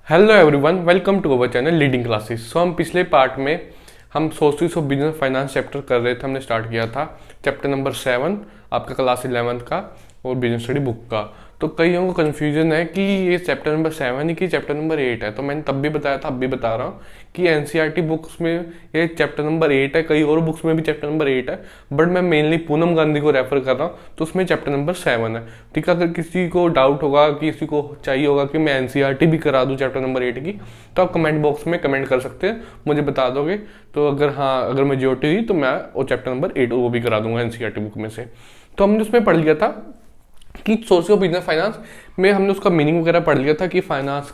Hello everyone, welcome to our channel leading classes. So हम पिछले part में हम sources of business finance chapter कर रहे थे। हमने स्टार्ट किया था चैप्टर नंबर 7 आपका क्लास 11th का और बिजनेस स्टडी बुक का। तो कईयों को कन्फ्यूजन है कि ये चैप्टर नंबर 7 ही कि चैप्टर नंबर 8 है। तो मैंने तब भी बताया था, अब भी बता रहा हूँ कि एनसीईआरटी बुक्स में ये चैप्टर नंबर 8 है, कई और बुक्स में भी चैप्टर नंबर 8 है, बट मैं मेनली पूनम गांधी को रेफर कर रहा हूँ, तो उसमें चैप्टर नंबर 7 है। ठीक है, अगर किसी को डाउट होगा, किसी को चाहिए होगा कि मैं एनसीईआरटी भी करा दूँ चैप्टर नंबर 8 की, तो आप कमेंट बॉक्स में कमेंट कर सकते हैं, मुझे बता दोगे। तो अगर मेजोरिटी हुई तो मैं वो चैप्टर नंबर 8 वो भी करा दूंगा एनसीईआरटी बुक में से। तो हमने उसमें पढ़ लिया था कि सोर्स ऑफ बिजनेस फाइनेंस में हमने उसका मीनिंग वगैरह पढ़ लिया था कि फाइनेंस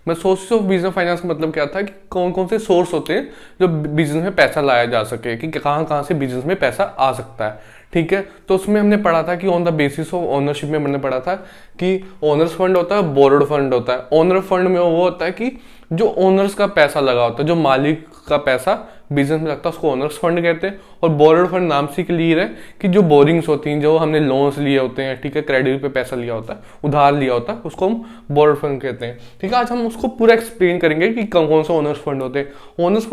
में सोर्स ऑफ बिजनेस फाइनेंस का मतलब क्या था कि कौन कौन से सोर्स होते हैं जो बिजनेस में पैसा लाया जा सके, कि कहाँ कहाँ से बिजनेस में पैसा आ सकता है। ठीक है, तो उसमें हमने पढ़ा था कि on the basis of ownership में हमने पढ़ा था कि ओनर्स फंड होता है, बोरोड फंड होता है। ओनर फंड में वो होता है कि जो ओनर्स का पैसा लगा होता है, जो मालिक का पैसा बिजनेस में लगता है, उसको ओनर्स फंड कहते हैं। और बोरोड फंड नाम से क्लियर है कि जो बोरिंग्स होती हैं, जो हमने लोन्स लिए होते हैं, ठीक है, क्रेडिट पे पैसा लिया होता है, उधार लिया होता है, उसको हम बोरोड फंड कहते हैं। ठीक है, आज हम उसको पूरा एक्सप्लेन करेंगे कि कौन कौन से ओनर्स फंड होते हैं। ओनर्स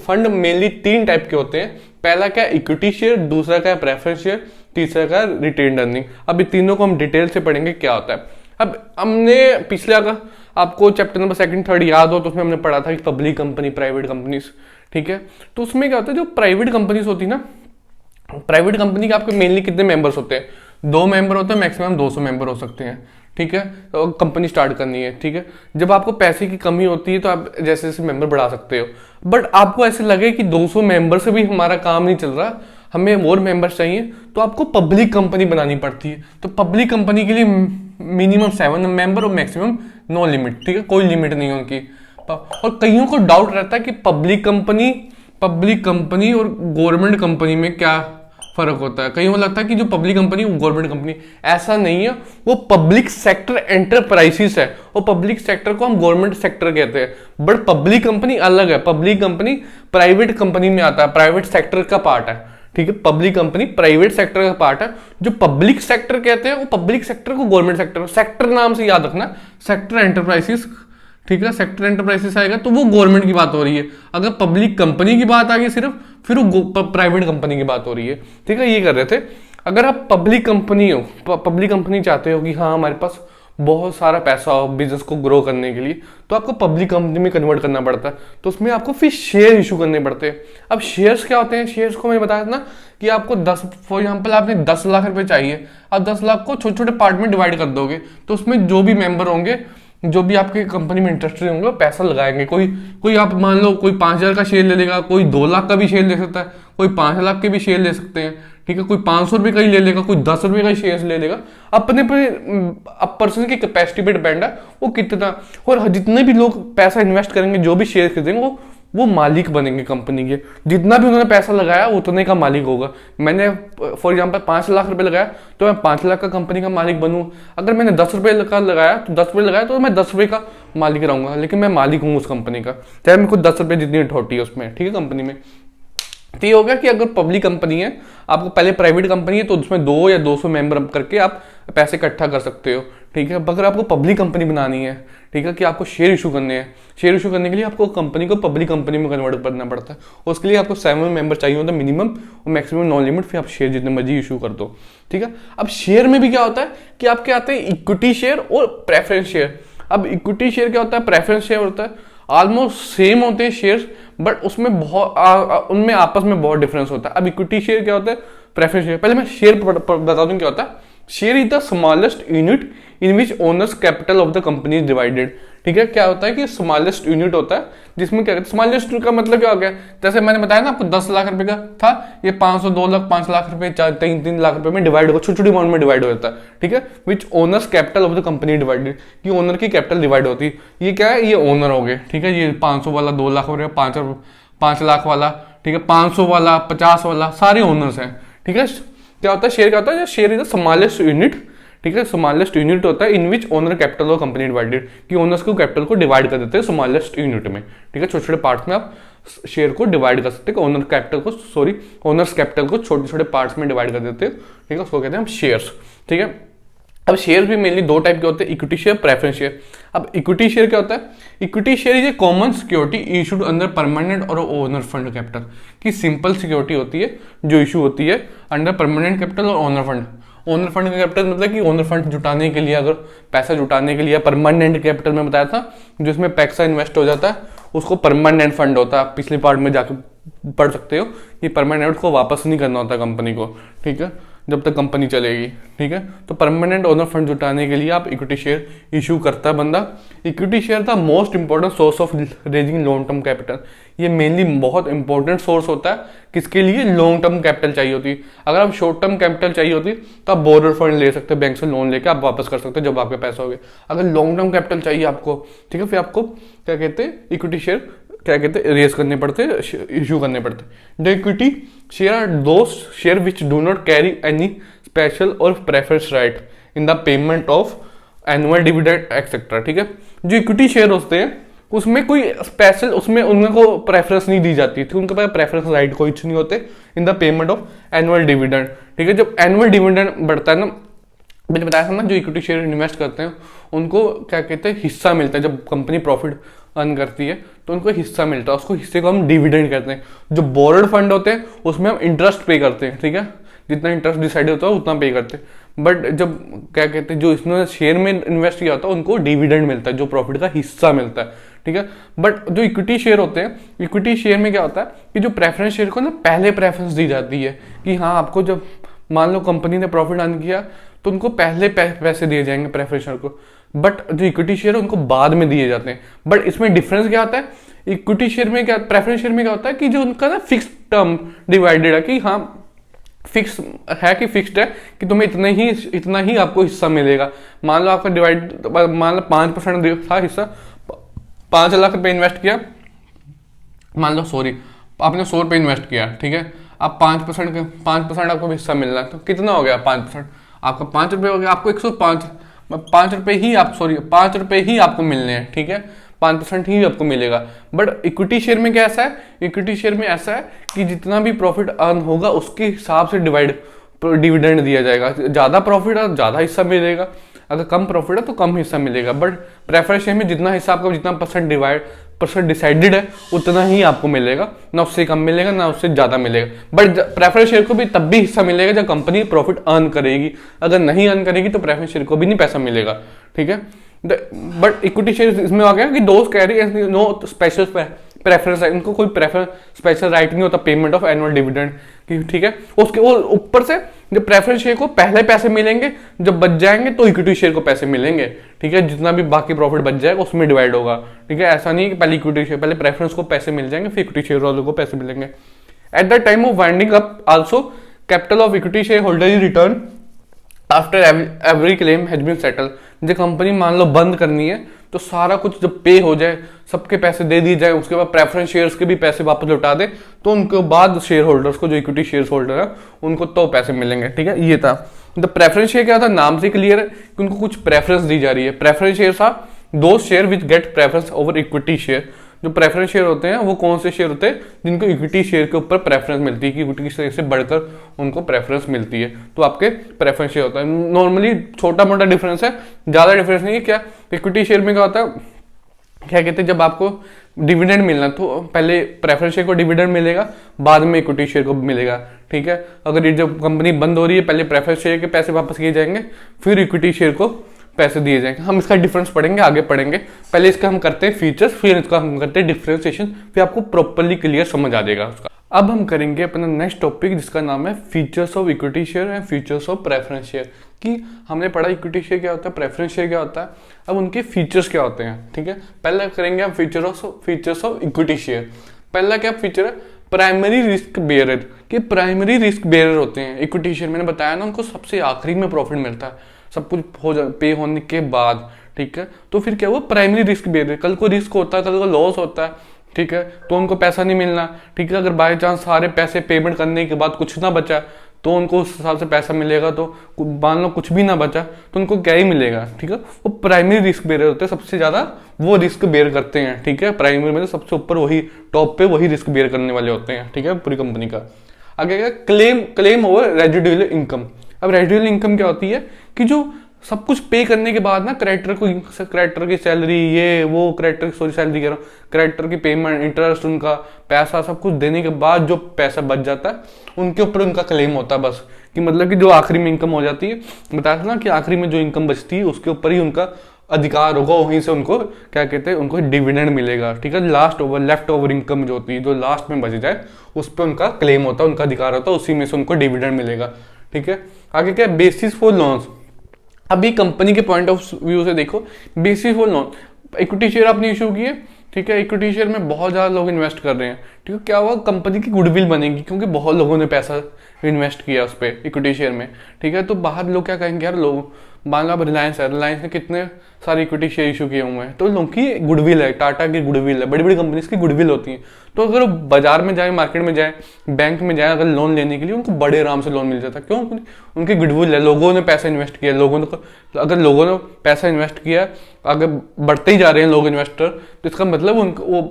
फंड मेनली 3 टाइप के होते हैं। पहला क्या है, इक्विटी शेयर, दूसरा क्या है, प्रेफरेंस शेयर, तीसरा क्या है, रिटेन अर्निंग। अब ये तीनों को हम डिटेल से पढ़ेंगे क्या होता है। अब हमने पिछले, अगर आपको चैप्टर नंबर 2, 3 याद हो तो उसमें हमने पढ़ा था कि पब्लिक कंपनी, प्राइवेट कंपनीज। ठीक है, तो उसमें क्या होता है, जो प्राइवेट कंपनीज होती है ना, प्राइवेट कंपनी के आपके मेनली कितने मेंबर्स होते हैं? 2 मेंबर होते हैं, मैक्सिमम 200 मेंबर हो सकते हैं। ठीक है, तो कंपनी स्टार्ट करनी है। ठीक है, जब आपको पैसे की कमी होती है तो आप जैसे जैसे मेंबर बढ़ा सकते हो, बट आपको ऐसे लगे कि 200 मेंबर से भी हमारा काम नहीं चल रहा, हमें और मेंबर्स चाहिए, तो आपको पब्लिक कंपनी बनानी पड़ती है। तो पब्लिक कंपनी के लिए मिनिमम 7 मेंबर और मैक्सिमम नो लिमिट। ठीक है, कोई लिमिट नहीं है उनकी। और कईयों को डाउट रहता है कि पब्लिक कंपनी और गवर्नमेंट कंपनी में क्या फर्क होता है। कईयों को लगता है कि जो पब्लिक कंपनी वो गवर्नमेंट कंपनी, ऐसा नहीं है। वो पब्लिक सेक्टर एंटरप्राइजेस है, और पब्लिक सेक्टर को हम गवर्नमेंट सेक्टर कहते हैं। बट पब्लिक कंपनी अलग है। पब्लिक कंपनी प्राइवेट कंपनी में आता है, प्राइवेट सेक्टर का पार्ट है। ठीक है, पब्लिक कंपनी प्राइवेट सेक्टर का पार्ट है। जो पब्लिक सेक्टर कहते हैं वो पब्लिक सेक्टर को गवर्नमेंट सेक्टर नाम से याद रखना, सेक्टर एंटरप्राइजेस। ठीक है, सेक्टर एंटरप्राइजेस आएगा तो वो गवर्नमेंट की बात हो रही है। अगर पब्लिक कंपनी की बात आ गई सिर्फ, फिर वो प्राइवेट कंपनी की बात हो रही है। ठीक है, ये कर रहे थे। अगर आप पब्लिक कंपनी हो, पब्लिक कंपनी चाहते हो कि हाँ हमारे पास बहुत सारा पैसा हो बिजनेस को ग्रो करने के लिए, तो आपको पब्लिक कंपनी में कन्वर्ट करना पड़ता है। तो उसमें आपको फिर शेयर इशू करने पड़ते हैं। अब शेयर्स क्या होते हैं? शेयर्स को मैंने बताया था ना कि आपको 10, फॉर एग्जाम्पल आपने 10 लाख रुपए चाहिए, आप 10 लाख को छोटे छोटे पार्ट में डिवाइड कर दोगे, तो उसमें जो भी मेंबर होंगे, जो भी आपकी कंपनी में इंटरेस्टेड होंगे, पैसा लगाएंगे। कोई आप मान लो कोई 5,000 का शेयर ले लेगा, कोई 2 लाख का भी शेयर ले सकता है, कोई 5 लाख के भी शेयर ले सकते हैं। ठीक है, कोई 500 रुपये का ही ले लेगा, कोई 10 रुपये का ही शेयर ले लेगा। अपने पर्सन की कैपेसिटी पे डिपेंड है वो कितना। और जितने भी लोग पैसा इन्वेस्ट करेंगे, जो भी शेयर खरीदेंगे, वो मालिक बनेंगे कंपनी के। जितना भी उन्होंने पैसा लगाया उतने का मालिक होगा। मैंने फॉर एग्जांपल 5 लाख रुपए लगाया तो मैं 5 लाख का कंपनी का मालिक बनूँ। अगर मैंने 10 रुपये का लगाया तो 10 रुपये लगाया तो मैं 10 रुपये का मालिक रहूंगा, लेकिन मैं मालिक हूँ उस कंपनी का, चाहे मेरे को 10 रुपये जितनी अथॉरिटी है उसमें। ठीक है, कंपनी में। तो ये हो गया कि अगर पब्लिक कंपनी है, आपको पहले प्राइवेट कंपनी है तो उसमें 2 या 200 मेंबर करके आप पैसे इकट्ठा कर सकते हो। ठीक है, अगर आपको पब्लिक कंपनी बनानी है, ठीक है, कि आपको शेयर इशू करने हैं, शेयर इशू करने के लिए आपको कंपनी को पब्लिक कंपनी में कन्वर्ट करना पड़ता है। और उसके लिए आपको 7 मेंबर चाहिए होता है मिनिमम, और मैक्सिमम नो लिमिट। फिर आप शेयर जितने मर्जी इशू कर दो। ठीक है, अब शेयर में भी क्या होता है कि आपके आते हैं इक्विटी शेयर और प्रेफरेंस शेयर। अब इक्विटी शेयर क्या होता है, प्रेफरेंस शेयर होता है, ऑलमोस्ट सेम होते हैं शेयर्स, बट उसमें उनमें आपस में बहुत डिफरेंस होता है। अब इक्विटी शेयर क्या होता है, प्रेफरेंस शेयर। पहले मैं शेयर बता दूं क्या होता है। Share is the smallest unit in which owners capital of the company is divided. ठीक है, क्या होता है कि स्मॉलेस्ट यूनिट होता है जिसमें क्या, स्मॉलेस्ट का मतलब क्या हो गया, जैसे मैंने बताया ना आपको 10 लाख रुपए का था, ये 500, 2 लाख, 5 लाख रुपए, 3 लाख रुपए में डिवाइड होगा, छोटी छोटी अमाउंट में डिवाइड हो जाता है। ठीक है, which owners capital of the company divided, कि ओनर की कैपिटल डिवाइड होती है। ये क्या है, ये ओनर हो गए। ठीक है, ये 500 वाला, 2 लाख हो रहा है, 5 लाख वाला, ठीक है, 500 वाला, 50 वाला, सारे ओनर्स हैं। ठीक है, क्या होता है, शेयर क्या होता है, share is the smallest unit. ठीक है, स्मॉलेस्ट यूनिट होता है in which owner capital of company divided, कि ओनर्स को कैपिटल को डिवाइड कर देते हैं स्मॉलेस्ट यूनिट में। ठीक है, छोटे छोटे पार्ट्स में आप शेयर को डिवाइड कर सकते हैं, ओनर्स कैपिटल को छोटे छोटे पार्ट्स में डिवाइड कर देते हैं। ठीक है, उसको कहते हैं हम शेयर्स। ठीक है, अब शेयर भी मेनली दो टाइप के होते हैं, इक्विटी शेयर, प्रेफरेंस शेयर। अब इक्विटी शेयर क्या होता है? Equity share is a common security issued under permanent और ओनर फंड कैपिटल, की सिंपल सिक्योरिटी होती है जो इशू होती है अंडर परमानेंट कैपिटल और ओनर फंड। ओनर फंड का कैपिटल मतलब कि ओनर फंड जुटाने के लिए, अगर पैसा जुटाने के लिए, परमानेंट कैपिटल में बताया था जिसमें पैसा इन्वेस्ट हो जाता है उसको परमानेंट फंड होता है। पिछले पार्ट में जाकर पढ़ सकते हो कि परमानेंट को वापस नहीं करना होता कंपनी को, ठीक है, जब तक कंपनी चलेगी, ठीक है। तो परमानेंट ओनर फंड जुटाने के लिए आप इक्विटी शेयर इशू करता है बंदा। Equity share the most important source of raising long term capital. ये मेनली बहुत इंपॉर्टेंट सोर्स होता है, किसके लिए? लॉन्ग टर्म कैपिटल चाहिए होती है। अगर आप शॉर्ट टर्म कैपिटल चाहिए होती तो आप बोरोड फंड ले सकते हैं, बैंक से लोन लेके आप वापस कर सकते हो जब आपके पैसा हो गया। अगर लॉन्ग टर्म कैपिटल चाहिए आपको, ठीक है, फिर आपको क्या कहते हैं, इक्विटी शेयर क्या कहते हैं, रेज करने पड़ते, इशू करने पड़ते। The equity share are those share which do not carry any special और preference right in the payment of annual dividend etcetera, ठीक है। जो इक्विटी शेयर होते हैं उसमें कोई स्पेशल, उसमें उनको प्रेफरेंस नहीं दी जाती थी, उनके पास प्रेफरेंस राइट कोई नहीं होते इन the payment of annual dividend, ठीक है। जब एनुअल डिविडेंड बढ़ता है ना, मैंने बताया था ना, जो इक्विटी शेयर इन्वेस्ट करते हैं उनको क्या कहते हैं, हिस्सा मिलता है। जब कंपनी प्रॉफिट अर्न करती है तो उनको हिस्सा मिलता है, उसको हिस्से को हम डिविडेंड कहते हैं। जो बोरोड फंड होते हैं उसमें हम इंटरेस्ट पे करते हैं, ठीक है, जितना इंटरेस्ट डिसाइड होता है उतना पे करते हैं। बट जब क्या कहते हैं, जो इसने शेयर में इन्वेस्ट किया होता है उनको डिविडेंड मिलता है, जो प्रॉफिट का हिस्सा मिलता है, ठीक है। बट जो इक्विटी शेयर होते हैं, इक्विटी शेयर में क्या होता है कि जो प्रेफरेंस शेयर को ना पहले प्रेफरेंस दी जाती है कि हाँ, आपको जब मान लो कंपनी ने प्रॉफिट अर्न किया तो उनको पहले पैसे दिए जाएंगे प्रेफरेंस शेयर को, बट जो इक्विटी शेयर है उनको बाद में दिए जाते हैं। बट इसमें डिफरेंस क्या आता है, इक्विटी शेयर में क्या, प्रेफरेंस शेयर में क्या होता है कि जो उनका ना फिक्स टर्म डिवाइडेड है, कि हाँ फिक्स है, कि फिक्स्ड है कि तुम्हें इतना ही आपको हिस्सा मिलेगा। मान लो आपका डिवाइड, मान लो 5% था हिस्सा, 5 लाख रुपए इन्वेस्ट किया, मान लो सॉरी आपने 100 रुपये इन्वेस्ट किया, ठीक है। आप 5% आपको हिस्सा मिलना है, तो कितना हो गया? 5%, आपका 5 रुपये हो गया, आपको 105 5 रुपये ही आप, सॉरी 5 रुपये ही आपको मिलने हैं, ठीक है, 5% ही आपको मिलेगा। बट इक्विटी शेयर में क्या ऐसा है, इक्विटी शेयर में ऐसा है कि जितना भी प्रॉफिट अर्न होगा उसके हिसाब से डिविडेंड दिया जाएगा। ज्यादा प्रॉफिट है ज्यादा हिस्सा मिलेगा, अगर कम प्रॉफिट है तो कम हिस्सा मिलेगा। बट प्रेफरेंस शेयर में जितना हिस्सा आपका, जितना परसेंट डिसाइडेड है उतना ही आपको मिलेगा, ना उससे कम मिलेगा ना उससे ज्यादा मिलेगा। बट प्रेफरेंस शेयर को भी तब भी हिस्सा मिलेगा जब कंपनी प्रॉफिट अर्न करेगी, अगर नहीं अर्न करेगी तो प्रेफरेंस शेयर को भी नहीं पैसा मिलेगा, ठीक है। बट इक्विटी शेयर इसमें आ गया कि दोस्त कैरी नो स्पेशल प्रेफरेंस, इनको कोई प्रेफरेंस स्पेशल राइट नहीं होता पेमेंट ऑफ एनुअल डिविडेंड की, ठीक है। उसके ऊपर से जब प्रेफरेंस शेयर को पहले पैसे मिलेंगे, जब बच जाएंगे तो इक्विटी शेयर को पैसे मिलेंगे, ठीक है, जितना भी बाकी प्रॉफिट बच जाएगा उसमें डिवाइड होगा, ठीक है। ऐसा नहीं कि पहले इक्विटी शेयर, पहले प्रेफरेंस को पैसे मिल जाएंगे फिर इक्विटी शेयर वालों को पैसे मिलेंगे। At the time of winding up also capital of equity shareholder is return after every claim has been settle. जो कंपनी मान लो बंद करनी है तो सारा कुछ जब पे हो जाए, सबके पैसे दे दिए जाए, उसके बाद प्रेफरेंस शेयर्स के भी पैसे वापस लौटा दे, तो उनके बाद शेयर होल्डर्स को, जो इक्विटी शेयर होल्डर है उनको तो पैसे मिलेंगे, ठीक है। ये था द प्रेफरेंस शेयर। क्या था, नाम से क्लियर है कि उनको कुछ प्रेफरेंस दी जा रही है। प्रेफरेंस शेयर था those share which get preference over equity share. जो प्रेफरेंस शेयर होते हैं वो कौन से शेयर होते हैं, जिनको इक्विटी शेयर के ऊपर प्रेफरेंस मिलती है, कि इक्विटी शेयर से बढ़कर उनको प्रेफरेंस मिलती है, तो आपके प्रेफरेंस शेयर होता है। नॉर्मली छोटा मोटा डिफरेंस है, ज्यादा डिफरेंस नहीं है। क्या इक्विटी शेयर में क्या होता है, क्या कहते हैं, जब आपको डिविडेंड मिलना तो पहले प्रेफरेंस शेयर को डिविडेंड मिलेगा, बाद में इक्विटी शेयर को मिलेगा, ठीक है। अगर ये जब कंपनी बंद हो रही है, पहले प्रेफरेंस शेयर के पैसे वापस किए जाएंगे, फिर इक्विटी शेयर को पैसे दिए जाएंगे। हम इसका डिफरेंस पढ़ेंगे, आगे पढ़ेंगे। पहले इसका हम करते हैं फीचर्स, फिर इसका हम करते हैं डिफरेंशिएशन, फिर आपको प्रॉपर्ली क्लियर समझ आ जाएगा उसका। अब हम करेंगे अपना नेक्स्ट टॉपिक, जिसका नाम है features of equity share and features of preference share. कि हमने पढ़ा इक्विटी शेयर क्या होता है, प्रेफरेंस शेयर क्या होता है, अब उनके फीचर्स क्या होते हैं, ठीक है। पहले करेंगे हम फीचर्स ऑफ इक्विटी शेयर। पहला क्या फीचर है, प्राइमरी रिस्क बेयरर। कि प्राइमरी रिस्क बेयरर होते हैं इक्विटी शेयर, मैंने बताया ना, उनको सबसे आखिरी में प्रॉफिट मिलता है, सब कुछ पे होने के बाद, ठीक है। तो फिर क्या हुआ, प्राइमरी रिस्क बेयरर। कल को रिस्क होता है, कल को लॉस होता है, ठीक है, तो उनको पैसा नहीं मिलना, ठीक है। अगर बाय चांस सारे पैसे पेमेंट करने के बाद कुछ ना बचा तो उनको उस हिसाब से पैसा मिलेगा। तो मान लो कुछ भी ना बचा तो उनको क्या ही मिलेगा, ठीक है। वो प्राइमरी रिस्क बेयर होते हैं, सबसे ज्यादा वो रिस्क बेयर करते हैं, ठीक है। प्राइमरी में सबसे ऊपर वही टॉप पे वही रिस्क बेयर करने वाले होते हैं, ठीक है, पूरी कंपनी का। आगे क्या, क्लेम ओवर रेजिडुअल इनकम। अब रेजिडुअल इनकम क्या होती है कि जो सब कुछ पे करने के बाद ना क्रेडिटर की सैलरी, ये वो क्रेडिटर की, सॉरी सैलरी कह रहा हूँ, क्रेडिटर की पेमेंट, इंटरेस्ट, उनका पैसा, सब कुछ देने के बाद जो पैसा बच जाता है उनके ऊपर उनका क्लेम होता है बस। कि मतलब कि जो आखिरी में इनकम हो जाती है, बताया था ना कि आखिरी में जो इनकम बचती है उसके ऊपर ही उनका अधिकार होगा, वहीं से उनको क्या कहते हैं, उनको डिविडेंड मिलेगा। ठीक है, लेफ्ट ओवर इनकम जो होती है, जो लास्ट में बच जाए उस पर उनका क्लेम होता है, उनका अधिकार होता है, उसी में से उनको डिविडेंड मिलेगा। ठीक है, आगे क्या, बेसिस फॉर लॉन्स। अभी कंपनी के पॉइंट ऑफ व्यू से देखो, basis for lawn, equity share आपने इशू किए, ठीक है, इक्विटी शेयर में बहुत ज़्यादा लोग इन्वेस्ट कर रहे हैं। ठीक है, क्या हुआ, कंपनी की गुडविल बनेगी क्योंकि बहुत लोगों ने पैसा इन्वेस्ट किया उस पर, इक्विटी शेयर में। ठीक है, तो बाहर लोग क्या कहेंगे, यार लोग, मान लो अब रिलायंस है, रिलायंस ने कितने सारे इक्विटी शेयर इशू किए हुए हैं, तो लोगों की गुडविल है, टाटा की गुडविल है, बड़ी बड़ी कंपनीज की गुडविल होती है। तो अगर बाजार में जाए, मार्केट में जाए, बैंक में जाए, अगर लोन लेने के लिए उनको बड़े आराम से लोन मिल जाता है। क्यों, उनकी गुडविल है, लोगों ने पैसा इन्वेस्ट किया, अगर लोगों ने पैसा इन्वेस्ट किया, अगर बढ़ते ही जा रहे हैं लोग इन्वेस्टर, तो इसका मतलब उनको वो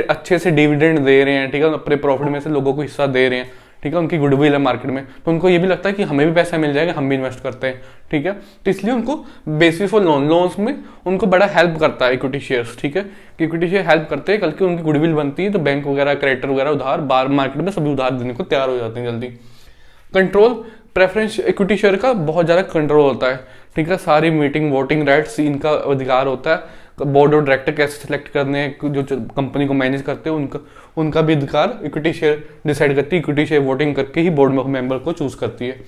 अच्छे से डिविडेंड दे रहे हैं। ठीक है, अपने प्रॉफिट में से लोगों को हिस्सा दे रहे हैं। ठीक है, उनकी गुडविल है मार्केट में, तो उनको ये भी लगता है कि हमें भी पैसा मिल जाएगा, हम भी इन्वेस्ट करते हैं। ठीक है, तो इसलिए उनको बेसिस फॉर लोन्स में उनको बड़ा हेल्प करता है इक्विटी शेयर्स। ठीक है, कि इक्विटी शेयर हेल्प करते हैं, कल की उनकी गुडविल बनती है तो बैंक वगैरह, क्रेडिटर वगैरह उधार बाहर मार्केट में सभी उधार देने को तैयार हो जाते हैं जल्दी। कंट्रोल, प्रेफरेंस इक्विटी शेयर का बहुत ज़्यादा कंट्रोल होता है। ठीक है, सारी मीटिंग, वोटिंग राइट्स, इनका अधिकार होता है। बोर्ड ऑफ डायरेक्टर कैसे सिलेक्ट करने हैं, जो कंपनी को मैनेज करते हैं, उनका भी अधिकार इक्विटी शेयर डिसाइड करती है। इक्विटी शेयर वोटिंग करके ही बोर्ड मेंबर को चूज करती है।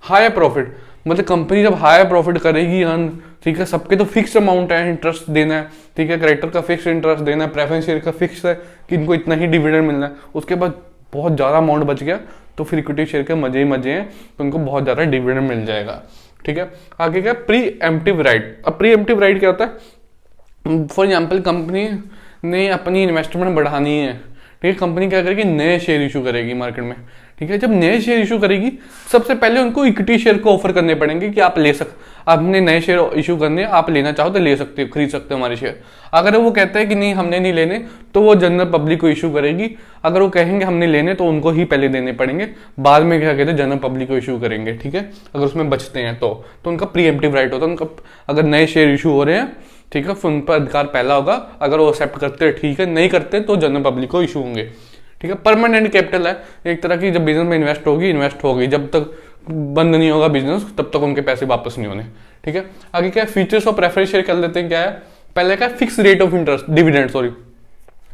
हायर प्रॉफिट, मतलब कंपनी जब हायर प्रॉफिट करेगी अर्न, ठीक है, सबके तो फिक्स अमाउंट है, इंटरेस्ट देना है। ठीक है, क्रेडिटर का फिक्स इंटरेस्ट देना है, प्रेफरेंस शेयर का फिक्स है कि इनको इतना ही डिविडेंड मिलना है। उसके बाद बहुत ज़्यादा अमाउंट बच गया तो फिर इक्विटी शेयर के मजे ही मजे हैं, तो उनको बहुत ज़्यादा डिविडेंड मिल जाएगा। ठीक है, आगे क्या, प्री एम्प्टिव राइट। अब प्री एम्प्टिव राइट क्या होता है, फॉर एग्जाम्पल कंपनी ने अपनी इन्वेस्टमेंट बढ़ानी है। ठीक है, कंपनी क्या करेगी, नए शेयर इशू करेगी मार्केट में। ठीक है, जब नए शेयर इशू करेगी, सबसे पहले उनको इक्विटी शेयर को ऑफर करने पड़ेंगे कि आप ले आपने नए शेयर इशू करने, आप लेना चाहो तो ले सकते हो, खरीद सकते हो हमारे शेयर। अगर वो कहते हैं कि नहीं हमने नहीं लेने, तो वो जनरल पब्लिक को इशू करेगी। अगर वो कहेंगे हमने लेने, तो उनको ही पहले देने पड़ेंगे, बाद में क्या कहते हैं, जनरल पब्लिक को इशू करेंगे। ठीक है, अगर उसमें बचते हैं तो उनका प्रीएम्प्टिव राइट होता है। उनका अगर नए शेयर इशू हो रहे हैं, ठीक है, फिर उन पर अधिकार पहला होगा। अगर वो एक्सेप्ट करते हैं ठीक है, नहीं करते तो जनरल पब्लिक को इशू होंगे। ठीक है, परमानेंट कैपिटल है एक तरह की, जब बिजनेस में इन्वेस्ट होगी, जब तक बंद नहीं होगा बिजनेस तब तक उनके पैसे वापस नहीं होने। ठीक है, आगे क्या, फीचर्स ऑफ प्रेफरेंस शेयर कर लेते हैं। क्या है, पहले क्या, fix rate of interest, dividend, sorry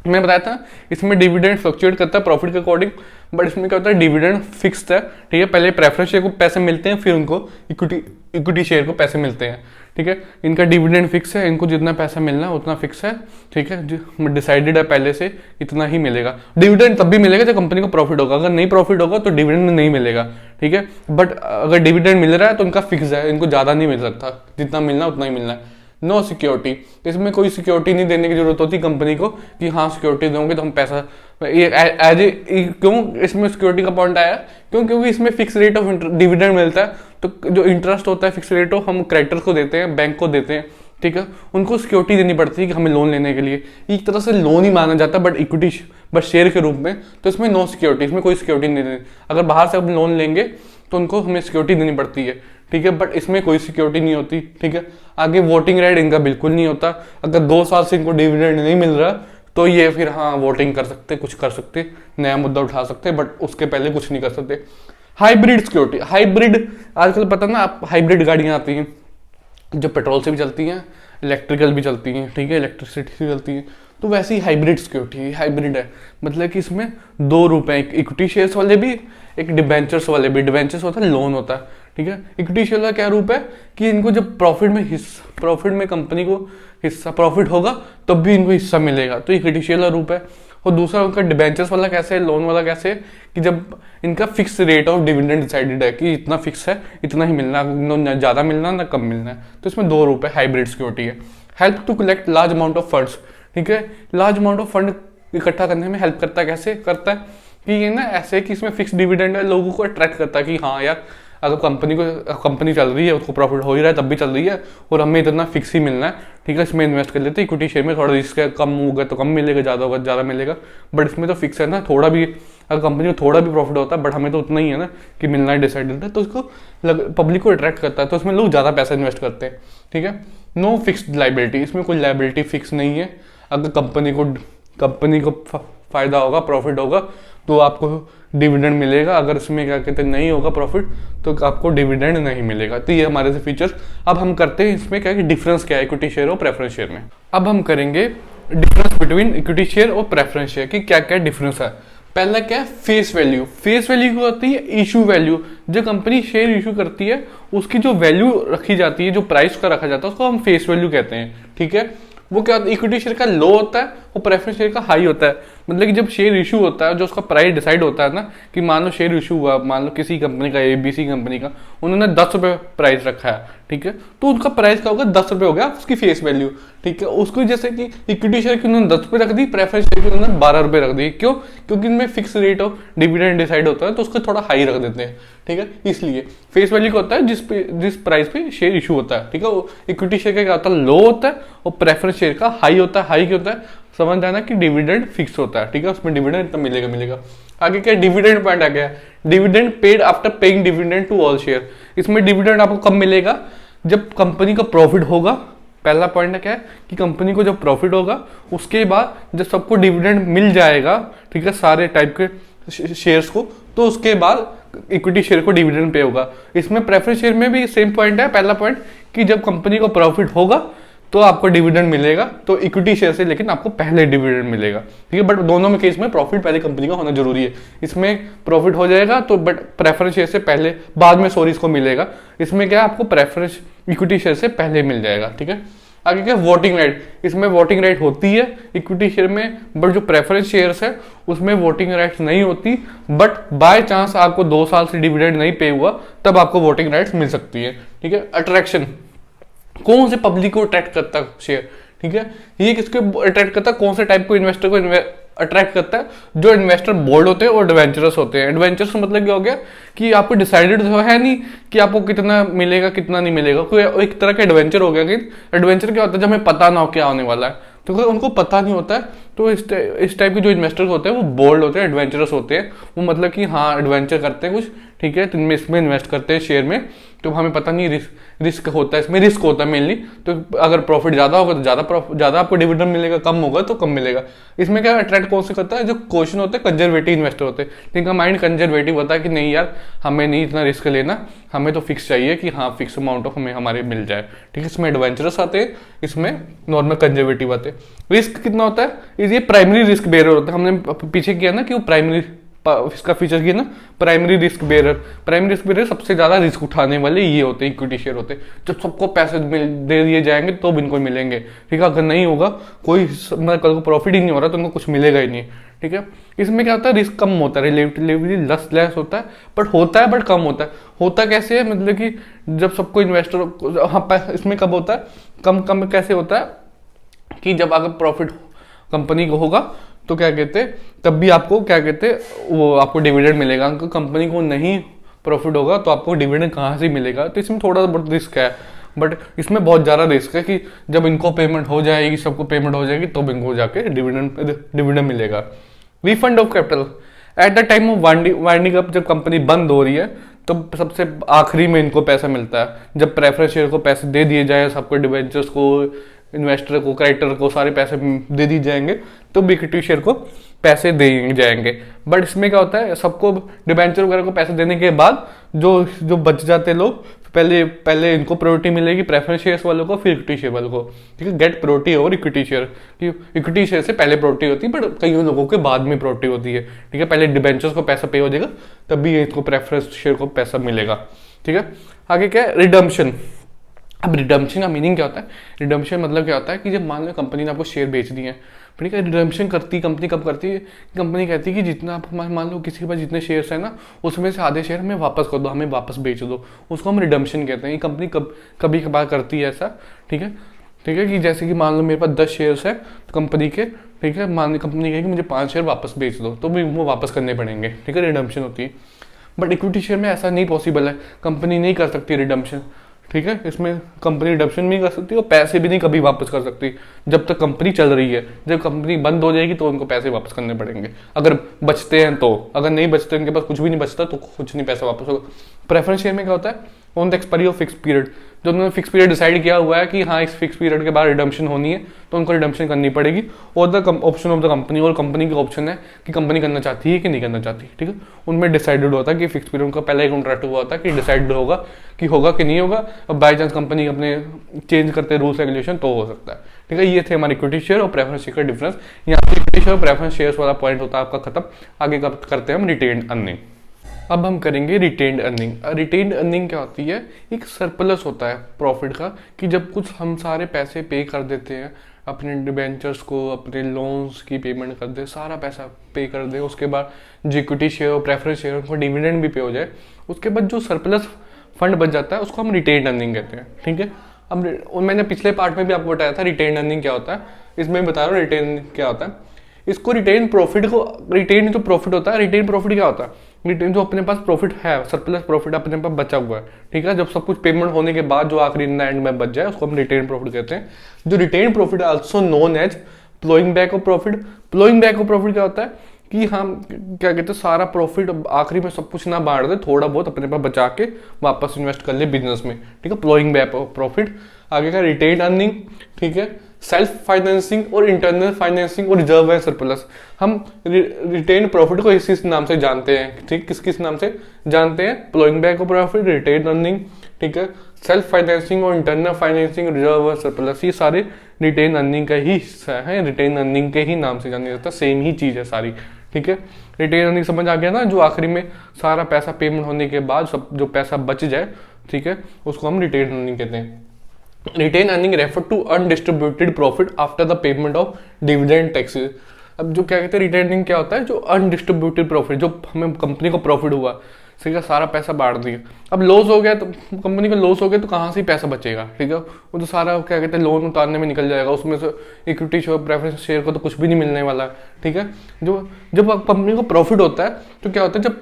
मैं बताया था, इसमें डिविडेंड फ्लक्चुएट करता है प्रॉफिट के अकॉर्डिंग, बट इसमें क्या होता है, डिविडेंड फिक्स्ड है। ठीक है, पहले प्रेफरेंस शेयर को पैसे मिलते हैं, फिर उनको इक्विटी शेयर को पैसे मिलते हैं। ठीक है, इनका डिविडेंड फिक्स है, इनको जितना पैसा मिलना है उतना फिक्स है। ठीक है, डिसाइडेड है पहले से, इतना ही मिलेगा। डिविडेंड तब भी मिलेगा जब कंपनी को प्रॉफिट होगा, अगर नहीं प्रॉफिट होगा तो डिविडेंड नहीं मिलेगा। ठीक है, बट अगर डिविडेंड मिल रहा है तो इनका फिक्स है, इनको ज़्यादा नहीं मिल सकता, जितना मिलना उतना ही मिलना है। नो सिक्योरिटी, इसमें कोई सिक्योरिटी नहीं देने की जरूरत होती कंपनी को कि हाँ सिक्योरिटी दोगे तो हम पैसा क्यों इसमें सिक्योरिटी का पॉइंट आया, क्योंकि इसमें फिक्स रेट ऑफ डिविडेंड मिलता है, तो जो इंटरेस्ट होता है फिक्स रेट ऑफ हम क्रेडिटर्स को देते हैं, बैंक को देते हैं। ठीक है, उनको सिक्योरिटी देनी पड़ती है कि हमें लोन लेने के लिए, एक तरह से लोन ही माना जाता है, बट इक्विटी बट शेयर के रूप में, तो इसमें नो सिक्योरिटी, इसमें कोई सिक्योरिटी नहीं देनी। अगर बाहर से हम लोन लेंगे तो उनको हमें सिक्योरिटी देनी पड़ती है। ठीक है, बट इसमें कोई सिक्योरिटी नहीं होती। ठीक है, आगे वोटिंग राइट इनका बिल्कुल नहीं होता। अगर 2 साल से इनको डिविडेंड नहीं मिल रहा तो ये फिर हाँ वोटिंग कर सकते, कुछ कर सकते, नया मुद्दा उठा सकते, बट उसके पहले कुछ नहीं कर सकते। हाइब्रिड सिक्योरिटी, हाइब्रिड आजकल पता ना आप, हाइब्रिड गाड़ियां आती हैं जो पेट्रोल से भी चलती हैं, इलेक्ट्रिकल भी चलती हैं। ठीक है, इलेक्ट्रिसिटी से चलती हैं, तो वैसे ही हाइब्रिड सिक्योरिटी, हाइब्रिड है मतलब कि इसमें 2 रूप हैं, इक्विटी शेयर्स वाले भी, एक डिबेंचर्स वाले भी। डिबेंचर्स होता है लोन होता है। ठीक है, इक्विटी शेयर का क्या रूप है कि इनको जब प्रॉफिट में कंपनी को हिस्सा प्रॉफिट होगा तब भी इनको हिस्सा मिलेगा, तो इक्विटी शेयर का रूप है। और दूसरा उनका डिबेंचर्स वाला कैसे है, लोन वाला कैसे है कि जब इनका fix rate of dividend decided है कि इतना फिक्स है, इतना ही मिलना, ना ज़्यादा मिलना ना कम मिलना है। तो इसमें 2 रूप है, हाइब्रिड सिक्योरिटी है। Help to collect large amount of funds. ठीक है, लार्ज अमाउंट ऑफ फंड इकट्ठा करने में हेल्प करता है। कैसे करता है कि ये ना ऐसे कि इसमें फिक्स डिविडेंड है, लोगों को अट्रैक्ट करता है कि हाँ यार अगर कंपनी चल रही है, उसको प्रॉफिट हो ही रहा है तब भी चल रही है, और हमें इतना फिक्स ही मिलना है, ठीक है, इसमें इन्वेस्ट कर लेते हैं। इक्विटी शेयर में थोड़ा रिस्क है, कम होगा तो कम मिलेगा, ज़्यादा होगा ज़्यादा मिलेगा, बट इसमें तो फिक्स है ना। थोड़ा भी अगर कंपनी को थोड़ा भी प्रॉफिट होता है, बट हमें तो उतना ही है ना कि मिलना है, डिसाइडेड है, तो उसको पब्लिक को अट्रैक्ट करता है, तो उसमें लोग ज़्यादा पैसा इन्वेस्ट करते हैं, ठीक है। नो फिक्स्ड लाइबिलिटी, इसमें कोई लाइबिलिटी फिक्स नहीं है। अगर कंपनी को फ़ायदा होगा, प्रॉफिट होगा, तो आपको डिविडेंड मिलेगा। अगर इसमें क्या कहते हैं नहीं होगा प्रॉफिट, तो आपको डिविडेंड नहीं मिलेगा। तो ये हमारे से फीचर्स। अब हम करते हैं इसमें क्या है कि डिफरेंस क्या है इक्विटी शेयर और प्रेफरेंस शेयर में। अब हम करेंगे डिफरेंस बिटवीन इक्विटी शेयर और प्रेफरेंस शेयर की क्या क्या डिफरेंस है। पहला क्या है, फेस वैल्यू। फेस वैल्यू क्या होती है, इशू वैल्यू। जो कंपनी शेयर इशू करती है उसकी जो वैल्यू रखी जाती है, जो प्राइस का रखा जाता है, उसको हम फेस वैल्यू कहते हैं, ठीक है। वो क्या होता है, इक्विटी शेयर का लो होता है और प्रेफरेंस शेयर का हाई होता है। मतलब कि जब शेयर इशू होता है, जो उसका प्राइस डिसाइड होता है ना, कि मान लो शेयर इशू हुआ, मान लो किसी कंपनी का, ABC कंपनी का, उन्होंने 10 रुपये प्राइस रखा है, ठीक है, तो उनका प्राइस क्या होगा, 10 रुपये हो गया उसकी फेस वैल्यू, ठीक है। उसको जैसे कि इक्विटी शेयर की उन्होंने 10 रुपये रख दी, प्रेफरेंस शेयर की उन्होंने 12 रुपये रख दी। क्यों? क्योंकि इनमें fix rate of dividend decide होता है, तो उसको थोड़ा हाई रख देते हैं, ठीक है। इसलिए फेस वैल्यू क्या होता है, जिस प्राइस पे शेयर इशू होता है, ठीक है। इक्विटी शेयर का क्या होता है, लो होता है, और प्रेफरेंस शेयर का हाई होता है। हाई क्या होता है, समझ जाना कि डिविडेंड फिक्स होता है, ठीक है, उसमें डिविडेंड इतना मिलेगा। आगे क्या डिविडेंड पॉइंट आ गया, dividend paid after paying dividend to all share. इसमें डिविडेंड आपको कब मिलेगा, जब कंपनी का प्रॉफिट होगा। पहला पॉइंट क्या है कि कंपनी को जब प्रॉफिट होगा, उसके बाद जब सबको डिविडेंड मिल जाएगा, ठीक है, सारे टाइप के शेयर्स को, तो उसके बाद इक्विटी शेयर को डिविडेंड पे होगा। इसमें प्रेफरेंस शेयर में भी सेम पॉइंट है, पहला पॉइंट कि जब कंपनी को प्रॉफिट होगा तो आपको डिविडेंड मिलेगा, तो इक्विटी शेयर से लेकिन आपको पहले डिविडेंड मिलेगा, ठीक है। बट दोनों में केस में प्रॉफिट पहले कंपनी का होना जरूरी है। इसमें प्रॉफिट हो जाएगा तो बट प्रेफरेंस शेयर से पहले, बाद में इसको मिलेगा। इसमें क्या है, आपको प्रेफरेंस इक्विटी शेयर से पहले मिल जाएगा, ठीक है। आगे क्या, वोटिंग राइट। इसमें वोटिंग राइट होती है इक्विटी शेयर में, बट जो प्रेफरेंस शेयर्स है उसमें वोटिंग राइट्स नहीं होती। बट बाय चांस आपको 2 साल से डिविडेंड नहीं पे हुआ, तब आपको वोटिंग राइट्स मिल सकती है, ठीक है। अट्रैक्शन, कौन से पब्लिक को अट्रैक्ट करता है शेयर, ठीक है, ये किसको अट्रैक्ट करता है, कौन से टाइप को इन्वेस्टर को अट्रैक्ट करता है, जो इन्वेस्टर बोल्ड होते हैं और एडवेंचरस होते हैं। एडवेंचरस मतलब क्या हो गया कि आपको डिसाइडेड तो है नहीं कि आपको कितना मिलेगा कितना नहीं मिलेगा, कोई एक तरह का एडवेंचर हो गया। कि एडवेंचर क्या होता है, जब हमें पता ना हो क्या होने वाला है, तो उनको पता नहीं होता है, तो इस टाइप के जो इन्वेस्टर्स होते हैं वो बोल्ड होते हैं, एडवेंचरस होते हैं। वो मतलब कि हाँ एडवेंचर करते हैं कुछ, ठीक है, तो इसमें इन्वेस्ट करते हैं शेयर में, तो हमें पता नहीं रिस्क होता है, इसमें रिस्क होता है मेनली। तो अगर प्रॉफिट ज़्यादा होगा तो ज़्यादा आपको डिविडेंड मिलेगा, कम होगा तो कम मिलेगा। इसमें क्या अट्रैक्ट कौन से करता है, जो क्वेश्चन होते हैं कंजर्वेटिव इन्वेस्टर होते हैं, जिनका माइंड कंजर्वेटिव होता है कि नहीं यार हमें नहीं इतना रिस्क लेना, हमें तो फिक्स चाहिए कि हाँ फिक्स अमाउंट ऑफ हमें हमारे मिल जाए, ठीक है। इसमें एडवेंचरस आते हैं, इसमें नॉर्मल कंजर्वेटिव आते हैं। रिस्क कितना होता है, ये प्राइमरी रिस्क बेयर होता है। हमने पीछे किया ना कि वो प्राइमरी इसका फीचर किया ना, primary risk bearer. Primary risk bearer सबसे ज्यादा रिस्क उठाने वाले ये होते हैं, इक्विटी शेयर होते हैं। जब सबको पैसे दे दिए जाएंगे तो इनको मिलेंगे, ठीक है। अगर नहीं होगा, कोई कल को प्रॉफिट ही नहीं हो रहा तो उनको कुछ मिलेगा ही नहीं, ठीक है। इसमें क्या होता है, रिस्क कम होता है, रिलेटिवली लेस होता है, बट कम होता है। होता कैसे है, मतलब कि जब सबको इन्वेस्टर, हाँ इसमें कब होता है, कम कैसे होता है कि जब अगर प्रॉफिट कंपनी को होगा तो क्या कहते हैं, तब भी आपको क्या कहते हैं, वो आपको डिविडेंड मिलेगा। कंपनी को नहीं प्रॉफिट होगा तो आपको डिविडेंड कहाँ से मिलेगा, तो इसमें थोड़ा बहुत रिस्क है। बट इसमें बहुत ज़्यादा रिस्क है कि जब इनको पेमेंट हो जाएगी, सबको पेमेंट हो जाएगी, तब इनको जाके डिविडेंड मिलेगा। Refund of capital eight the time of winding up, जब कंपनी बंद हो रही है तो सबसे आखिरी में इनको पैसा मिलता है। जब प्रेफरेंस शेयर को पैसे दे दिए जाए, सबको डिवेंचर्स को, इन्वेस्टर को, क्रेडिटर को सारे पैसे दे दिए जाएंगे, तो इक्विटी शेयर को पैसे दे जाएंगे। बट इसमें क्या होता है, सबको डिबेंचर वगैरह को पैसे देने के बाद जो बच जाते लोग, पहले इनको प्रायोरिटी मिलेगी, प्रेफरेंस शेयर्स वालों को, फिर इक्विटी शेयर वालों को, ठीक है। Get priority over equity share, कि इक्विटी शेयर से पहले प्रायोरिटी होती है, बट कई लोगों के बाद में प्रायोरिटी होती है, ठीक है। पहले डिबेंचर्स को पैसा पे हो जाएगा, तभी इसको प्रेफरेंस शेयर को पैसा मिलेगा, ठीक है। आगे क्या है, रिडम्पशन। अब रिडम्पशन का मीनिंग क्या होता है, रिडम्पशन मतलब क्या होता है कि जब मान लो कंपनी ने आपको शेयर बेच दिए हैं, ठीक है। रिडम्पशन करती कंपनी कब करती है, कंपनी कहती है कि जितना आप मान लो किसी के पास जितने शेयर्स हैं ना, उसमें से आधे शेयर हमें वापस कर दो, हमें वापस बेच दो, उसको हम रिडम्पशन कहते हैं। ये कंपनी कभी कभार करती है ऐसा, ठीक है, ठीक है। कि जैसे कि मान लो मेरे पास 10 शेयर्स है कंपनी के, ठीक है, कंपनी कहेगी मुझे 5 शेयर वापस बेच दो, तो भी वो वापस करने पड़ेंगे, ठीक है, रिडम्पशन होती है। बट इक्विटी शेयर में ऐसा नहीं पॉसिबल है, कंपनी नहीं कर सकती रिडम्पशन, ठीक है, इसमें कंपनी रिडम्पशन नहीं कर सकती और पैसे भी नहीं कभी वापस कर सकती जब तक कंपनी चल रही है। जब कंपनी बंद हो जाएगी तो उनको पैसे वापस करने पड़ेंगे, अगर बचते हैं तो। अगर नहीं बचते, उनके पास कुछ भी नहीं बचता तो कुछ नहीं पैसा वापस होगा। प्रेफरेंस शेयर में क्या होता है, on the expiry of fix period, जो उन्होंने फिक्स पीरियड डिसाइड किया हुआ है कि हाँ इस फिक्स पीरियड के बाद रिडम्पशन होनी है तो उनको रिडम्पशन करनी पड़ेगी, और the option of the company, और कंपनी का ऑप्शन है कि कंपनी करना चाहती है कि नहीं करना चाहती, ठीक है। उनमें डिसाइडेड होता है कि फिक्स पीरियड का पहले ही कॉन्ट्रैक्ट हुआ होता है कि डिसाइड होगा कि नहीं होगा। अब बाई चांस कंपनी अपने चेंज करते रूल्स रेगुलेशन तो हो सकता है, ठीक है। ये थे हमारे इक्विटी शेयर और प्रेफरेंस शेयर का डिफरेंस। यहाँ पे इक्विटी शेयर और प्रेफरेंस शेयर वाला पॉइंट होता है आपका खत्म। आगे करते हैं हम रिटेन्ड अर्निंग। अब हम करेंगे रिटेन्ड अर्निंग। रिटेन्ड अर्निंग क्या होती है, एक सरप्लस होता है प्रॉफिट का, कि जब कुछ हम सारे पैसे पे कर देते हैं अपने डिबेंचर्स को, अपने लोन्स की पेमेंट कर दे, सारा पैसा पे कर दे, उसके बाद जो इक्विटी शेयर और प्रेफरेंस शेयर उनको डिविडेंड भी पे हो जाए, उसके बाद जो सरप्लस फंड बच जाता है उसको हम रिटेन्ड अर्निंग कहते हैं, ठीक है। अब मैंने पिछले पार्ट में भी आपको बताया था रिटेन्ड अर्निंग क्या होता है, इसमें बता रहा हूँ रिटेन क्या होता है। इसको रिटेन प्रॉफिट को, रिटेन जो प्रॉफिट होता है, रिटेन प्रॉफिट क्या होता है, रिटेन जो अपने पास प्रॉफिट है, सरप्लस प्रॉफिट अपने पास बचा हुआ है, ठीक है, जब सब कुछ पेमेंट होने के बाद जो आखिरी एंड में बच जाए उसको हम रिटेन प्रॉफिट कहते हैं। जो रिटेन प्रॉफिट है also known as ploughing back of profit. Ploughing back of profit क्या होता है कि हम क्या कहते हैं, सारा प्रॉफिट आखिरी में सब कुछ ना बांट दे, थोड़ा बहुत अपने पास बचा के वापस इन्वेस्ट कर ले बिजनेस में, ठीक है, प्लोइंग बैक ऑफ प्रॉफिट। आगे का रिटेन अर्निंग, ठीक है, सेल्फ फाइनेंसिंग और इंटरनल फाइनेंसिंग और रिजर्व एंड सरप्लस। हम रिटेन प्रॉफिट को इस नाम से जानते हैं, ठीक, किस नाम से जानते हैं, ploughing back of profit, retain earning, ठीक है, सेल्फ फाइनेंसिंग और internal financing, reserve and surplus, ये सारे रिटेन अर्निंग का ही हिस्सा है, रिटेन अर्निंग के ही नाम से जाना जाता है, सेम ही चीज है सारी, ठीक है। रिटेन अर्निंग समझ आ गया ना, जो आखिरी में सारा पैसा पेमेंट होने के बाद सब जो पैसा बच जाए, ठीक है, उसको हम रिटेन अर्निंग कहते हैं। Retain earning refer to undistributed profit after the payment of dividend taxes. अब जो क्या कहते हैं रिटेन अर्निंग क्या होता है, जो अनडिस्ट्रीब्यूटेड प्रॉफिट, जो हमें कंपनी को प्रॉफिट हुआ, ठीक है, सारा पैसा बांट दिया, अब लॉस हो गया तो कंपनी का लॉस हो गया तो कहाँ से पैसा बचेगा, ठीक है, वो तो सारा क्या कहते हैं लोन उतारने में निकल जाएगा, उसमें से इक्विटी शेयर प्रेफरेंस शेयर को तो कुछ भी नहीं मिलने वाला है, ठीक है। जब कंपनी को प्रॉफिट होता है तो क्या होता है, जब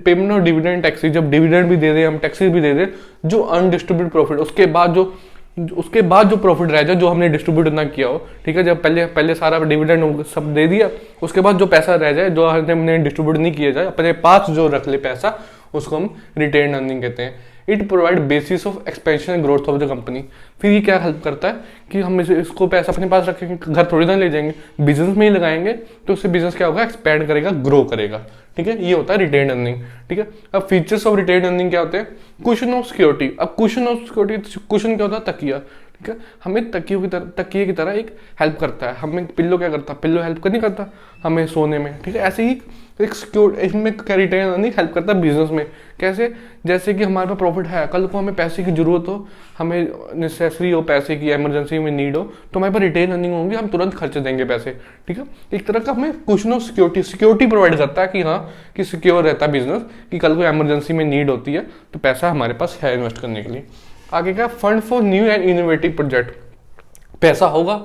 पेमेंट और डिविडेंड टैक्सेस, जब डिविडेंड भी दे दे हम, टैक्सेस भी दे दे, जो अनडिस्ट्रीब्यूटेड प्रॉफिट, उसके बाद जो प्रॉफिट रह जाए जो हमने डिस्ट्रीब्यूट ना किया हो, ठीक है, जब पहले सारा डिविडेंड सब दे दिया, उसके बाद जो पैसा रह जाए जो हमने डिस्ट्रीब्यूट नहीं किया जाए, अपने पास जो रख ले पैसा, उसको हम रिटेन अर्निंग कहते हैं। It provide basis of expansion and growth of the company. फिर ये क्या हेल्प करता है कि हम इसको पैसा अपने पास रखेंगे, घर थोड़ी ना ले जाएंगे, बिजनेस में ही लगाएंगे तो उससे बिजनेस क्या होगा, एक्सपैंड करेगा, ग्रो करेगा, ठीक है, ये होता है रिटेन अर्निंग, ठीक है। अब फीचर्स ऑफ रिटेन अर्निंग क्या होते हैं, कुशन ऑफ सिक्योरिटी। अब कुशन ऑफ सिक्योरिटी, कुशन क्या होता है, तकिया, ठीक है, हमें तकिए की तरह एक हेल्प करता है। हमें पिल्लो क्या करता है, पिल्लो हेल्प नहीं करता हमें सोने में, ठीक है, ऐसे ही एक सिक्योर इसमें रिटेन अर्निंग हेल्प करता है बिजनेस में। कैसे, जैसे कि हमारे पास प्रॉफिट है, कल को हमें पैसे की जरूरत हो, हमें नेसेसरी हो पैसे की, इमरजेंसी में नीड हो, तो हमारे पास रिटेन अर्निंग होंगी, हम तुरंत खर्च देंगे पैसे, ठीक है। एक तरह का हमें कुशन ऑफ सिक्योरिटी प्रोवाइड करता है कि हाँ कि सिक्योर रहता है बिजनेस, कि कल को इमरजेंसी में नीड होती है तो पैसा हमारे पास है इन्वेस्ट करने के लिए। आगे का fund for new and innovative project, पैसा होगा,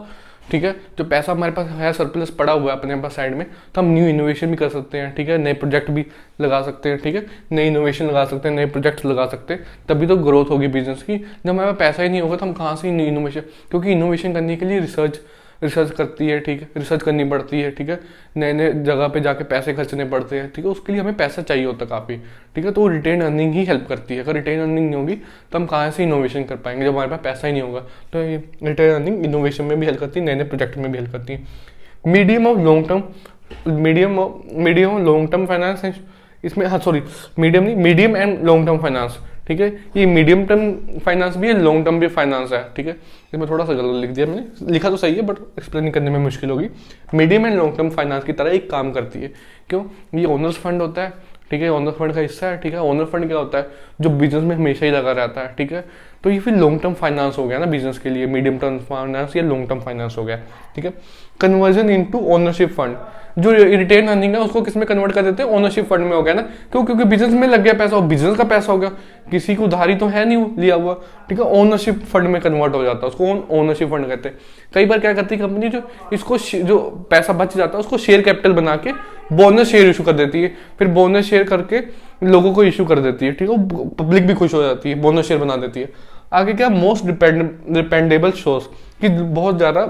ठीक है, जो पैसा हमारे पास है सरप्लस पड़ा हुआ है अपने पास साइड में, तो हम न्यू इनोवेशन भी कर सकते हैं, ठीक है, नए प्रोजेक्ट भी लगा सकते हैं, ठीक है, नए इनोवेशन लगा सकते हैं, नए प्रोजेक्ट्स लगा सकते हैं, तभी तो ग्रोथ होगी बिजनेस की। जब हमारे पास पैसा ही नहीं होगा तो हम कहाँ से इनोवेशन, क्योंकि इनोवेशन करने के लिए रिसर्च करती है, ठीक है, रिसर्च करनी पड़ती है, ठीक है, नए नए जगह पे जाके पैसे खर्चने पड़ते हैं, ठीक है, उसके लिए हमें पैसा चाहिए होता है काफ़ी, ठीक है, तो रिटेन अर्निंग ही हेल्प करती है। अगर रिटेन अर्निंग नहीं होगी तो हम कहाँ से इनोवेशन कर पाएंगे, जब हमारे पास पैसा ही नहीं होगा। तो रिटेन अर्निंग इनोवेशन में भी हेल्प करती है, नए नए प्रोजेक्ट में भी हेल्प करती है। Medium of long term finance, इसमें हाँ sorry medium and long term finance, ठीक है, ये मीडियम टर्म फाइनेंस भी है, लॉन्ग टर्म भी फाइनेंस है, ठीक है, इसमें थोड़ा सा गलत लिख दिया मैंने, लिखा तो सही है बट एक्सप्लेन करने में मुश्किल होगी। Medium and long term finance की तरह एक काम करती है, क्यों, ये ओनर्स फंड होता है, ठीक है, ओनर फंड का हिस्सा है, ठीक है। ओनर फंड क्या होता है, जो बिजनेस में हमेशा ही लगा रहता है, ठीक है, तो ये फिर लॉन्ग टर्म फाइनेंस हो गया ना बिजनेस के लिए, मीडियम टर्म फाइनेंस या लॉन्ग टर्म फाइनेंस हो गया, ठीक है। कन्वर्जन इनटू ओनरशिप फंड, जो रिटेन अर्निंग है उसको किस में कन्वर्ट कर देते हैं, ओनरशिप फंड में हो गया ना, क्योंकि बिजनेस में लग गया पैसा और बिजनेस का पैसा हो गया, किसी को उधारी तो है नहीं लिया हुआ, ठीक है, ओनरशिप फंड में कन्वर्ट हो जाता है, उसको ओनरशिप फंड कहते हैं। कई बार क्या करती है कंपनी, जो इसको जो पैसा बच जाता है उसको शेयर कैपिटल बना के बोनस शेयर इशू कर देती है, फिर बोनस शेयर करके लोगों को इशू कर देती है, ठीक है, पब्लिक भी खुश हो जाती है, बोनस शेयर बना देती है। आगे क्या, मोस्ट डिपेंडेबल सोर्स, कि बहुत ज़्यादा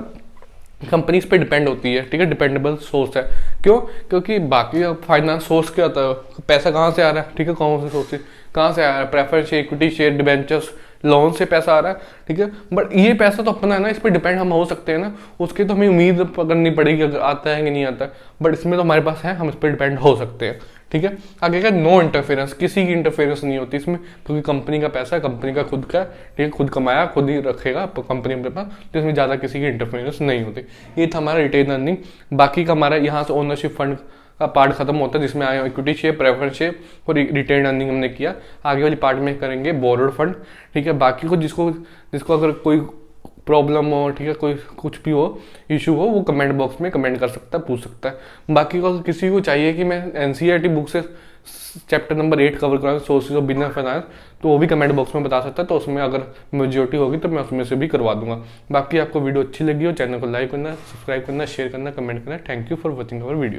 कंपनीज पे डिपेंड होती है, ठीक है, डिपेंडेबल सोर्स है। क्यों? क्योंकि बाकी फाइनेंस सोर्स क्या होता है, पैसा कहाँ से आ रहा है, ठीक है, कौन से सोर्स कहाँ से आ रहा है, preference share, equity share, debentures, loan से पैसा आ रहा है, ठीक है। बट ये पैसा तो अपना है ना, इस पर डिपेंड हम हो सकते हैं ना, उसकी तो हमें उम्मीद करनी पड़ेगी अगर आता है कि नहीं आता है। बट इसमें तो हमारे पास है, हम इस पर डिपेंड हो सकते हैं, ठीक है। आगे क्या, नो इंटरफेरेंस, किसी की इंटरफेरेंस नहीं होती इसमें, क्योंकि कंपनी का पैसा कंपनी का खुद का, ठीक है, खुद कमाया खुद ही रखेगा कंपनी अपने पास, तो इसमें ज़्यादा किसी की इंटरफेरेंस नहीं होती। ये था हमारा रिटेन अर्निंग। बाकी का हमारा यहाँ से ओनरशिप फंड का पार्ट खत्म होता है, जिसमें आया इक्विटी शेयर, प्रेफरेंस शेयर और रिटेन अर्निंग हमने किया। आगे वाली पार्ट में करेंगे बोरोड फंड, ठीक है। बाकी को जिसको अगर कोई प्रॉब्लम हो, ठीक है, कोई कुछ भी हो, इशू हो, वो कमेंट बॉक्स में कमेंट कर सकता है, पूछ सकता है। बाकी को किसी को चाहिए कि मैं एनसीईआरटी बुक से चैप्टर नंबर 8 कवर कराऊँ, सोर्सेज ऑफ बिजनेस फाइनेंस, तो वो भी कमेंट बॉक्स में बता सकता है, तो उसमें अगर मेजोरिटी होगी तो मैं उसमें से भी करवा दूंगा। बाकी आपको वीडियो अच्छी लगी हो, चैनल को लाइक करना, सब्सक्राइब करना, शेयर करना, कमेंट करना। Thank you for watching our video.